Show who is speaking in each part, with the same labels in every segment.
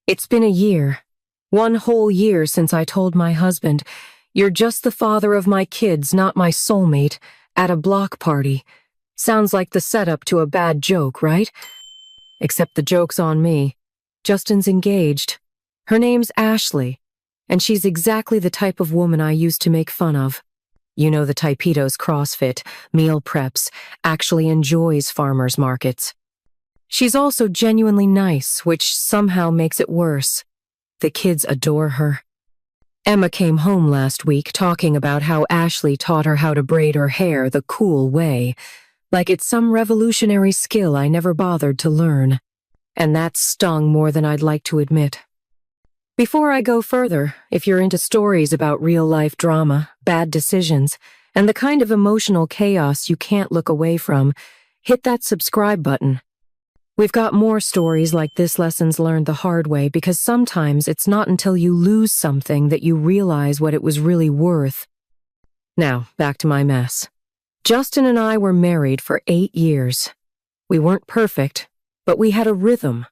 Speaker 1: It's been a year. One whole year since I told my husband, "You're just the father of my kids, not my soulmate," at a block party. Sounds like the setup to a bad joke, right? Except the joke's on me. Justin's engaged. Her name's Ashley, and she's exactly the type of woman I used to make fun of. You know the type who does CrossFit, meal preps, actually enjoys farmers markets. She's also genuinely nice, which somehow makes it worse. The kids adore her. Emma came home last week talking about how Ashley taught her how to braid her hair the cool way, like it's some revolutionary skill I never bothered to learn. And that stung more than I'd like to admit. Before I go further, if you're into stories about real-life drama, bad decisions, and the kind of emotional chaos you can't look away from, hit that subscribe button. We've got more stories like this lessons learned the hard way because sometimes it's not until you lose something that you realize what it was really worth. Now, back to my mess. Justin and I were married for 8 years. We weren't perfect, but we had a rhythm.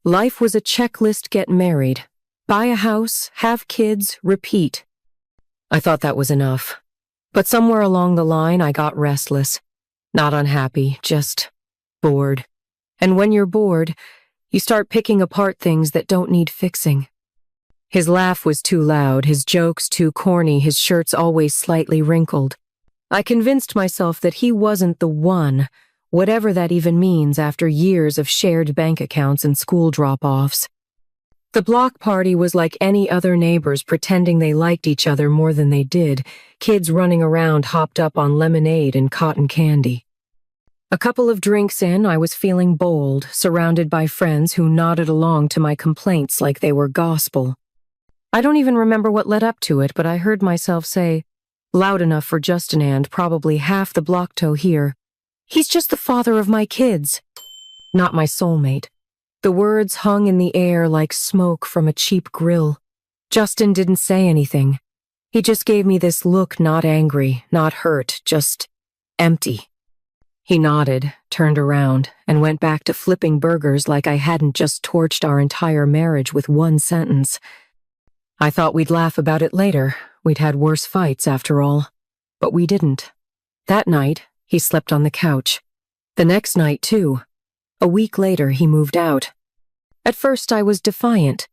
Speaker 1: Life was a checklist: get married, buy a house, have kids, repeat. I thought that was enough. But somewhere along the line I got restless. Not unhappy, just bored. And when you're bored, you start picking apart things that don't need fixing. His laugh was too loud, his jokes too corny, his shirts always slightly wrinkled. I convinced myself that he wasn't the one, whatever that even means after years of shared bank accounts and school drop-offs. The block party was like any other neighbors pretending they liked each other more than they did, kids running around hopped up on lemonade and cotton candy. A couple of drinks in, I was feeling bold, surrounded by friends who nodded along to my complaints like they were gospel. I don't even remember what led up to it, but I heard myself say, loud enough for Justin and probably half the block to hear, "He's just the father of my kids, not my soulmate." The words hung in the air like smoke from a cheap grill. Justin didn't say anything. He just gave me this look, not angry, not hurt, just empty. He nodded, turned around, and went back to flipping burgers like I hadn't just torched our entire marriage with one sentence. I thought we'd laugh about it later. We'd had worse fights, after all. But we didn't. That night, he slept on the couch. The next night, too. A week later, he moved out. At first, I was defiant.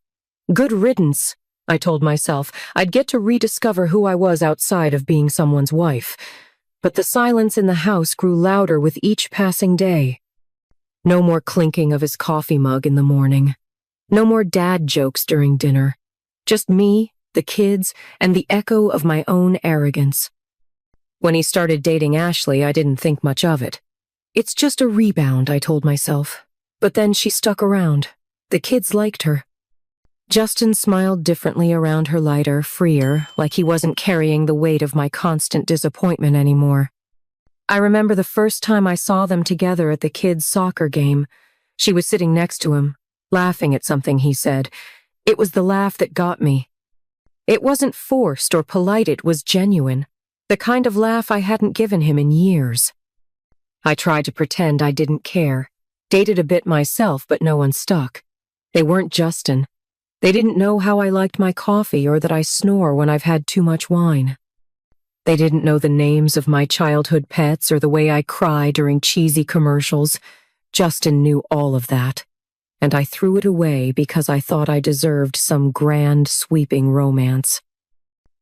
Speaker 1: Good riddance, I told myself. I'd get to rediscover who I was outside of being someone's wife. But the silence in the house grew louder with each passing day. No more clinking of his coffee mug in the morning. No more dad jokes during dinner. Just me, the kids, and the echo of my own arrogance. When he started dating Ashley, I didn't think much of it. It's just a rebound, I told myself. But then she stuck around. The kids liked her. Justin smiled differently around her lighter, freer, like he wasn't carrying the weight of my constant disappointment anymore. I remember the first time I saw them together at the kids' soccer game. She was sitting next to him, laughing at something he said. It was the laugh that got me. It wasn't forced or polite, it was genuine. The kind of laugh I hadn't given him in years. I tried to pretend I didn't care. Dated a bit myself, but no one stuck. They weren't Justin. They didn't know how I liked my coffee or that I snore when I've had too much wine. They didn't know the names of my childhood pets or the way I cry during cheesy commercials. Justin knew all of that, and I threw it away because I thought I deserved some grand, sweeping romance.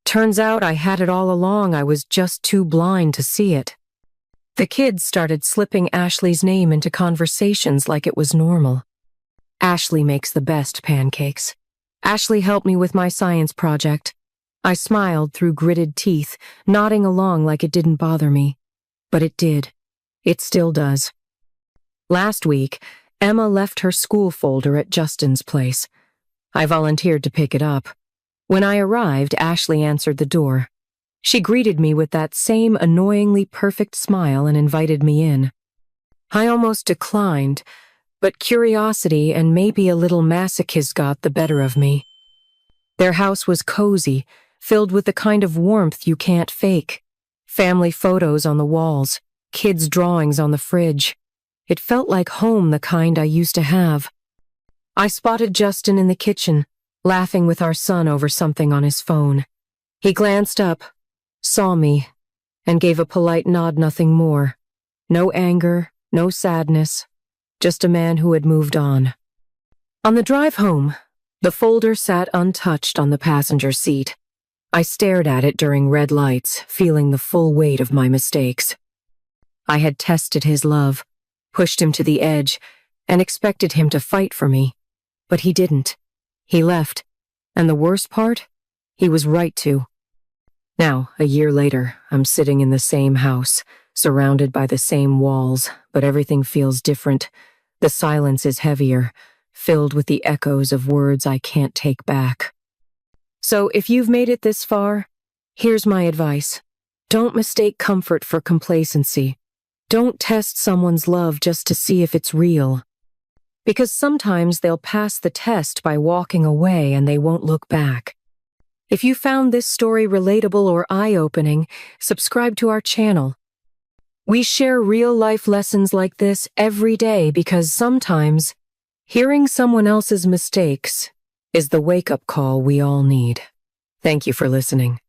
Speaker 1: Turns out I had it all along, I was just too blind to see it. The kids started slipping Ashley's name into conversations like it was normal. Ashley makes the best pancakes. Ashley helped me with my science project. I smiled through gritted teeth, nodding along like it didn't bother me. But it did. It still does. Last week, Emma left her school folder at Justin's place. I volunteered to pick it up. When I arrived, Ashley answered the door. She greeted me with that same annoyingly perfect smile and invited me in. I almost declined, but curiosity and maybe a little masochism got the better of me. Their house was cozy, filled with the kind of warmth you can't fake. Family photos on the walls, kids' drawings on the fridge. It felt like home, the kind I used to have. I spotted Justin in the kitchen, laughing with our son over something on his phone. He glanced up, saw me, and gave a polite nod, nothing more. No anger, no sadness, just a man who had moved on. On the drive home, the folder sat untouched on the passenger seat. I stared at it during red lights, feeling the full weight of my mistakes. I had tested his love, pushed him to the edge, and expected him to fight for me. But he didn't. He left. And the worst part? He was right to. Now, a year later, I'm sitting in the same house, surrounded by the same walls, but everything feels different. The silence is heavier, filled with the echoes of words I can't take back. So if you've made it this far, here's my advice. Don't mistake comfort for complacency. Don't test someone's love just to see if it's real. Because sometimes they'll pass the test by walking away and they won't look back. If you found this story relatable or eye-opening, subscribe to our channel. We share real-life lessons like this every day because sometimes hearing someone else's mistakes is the wake-up call we all need. Thank you for listening.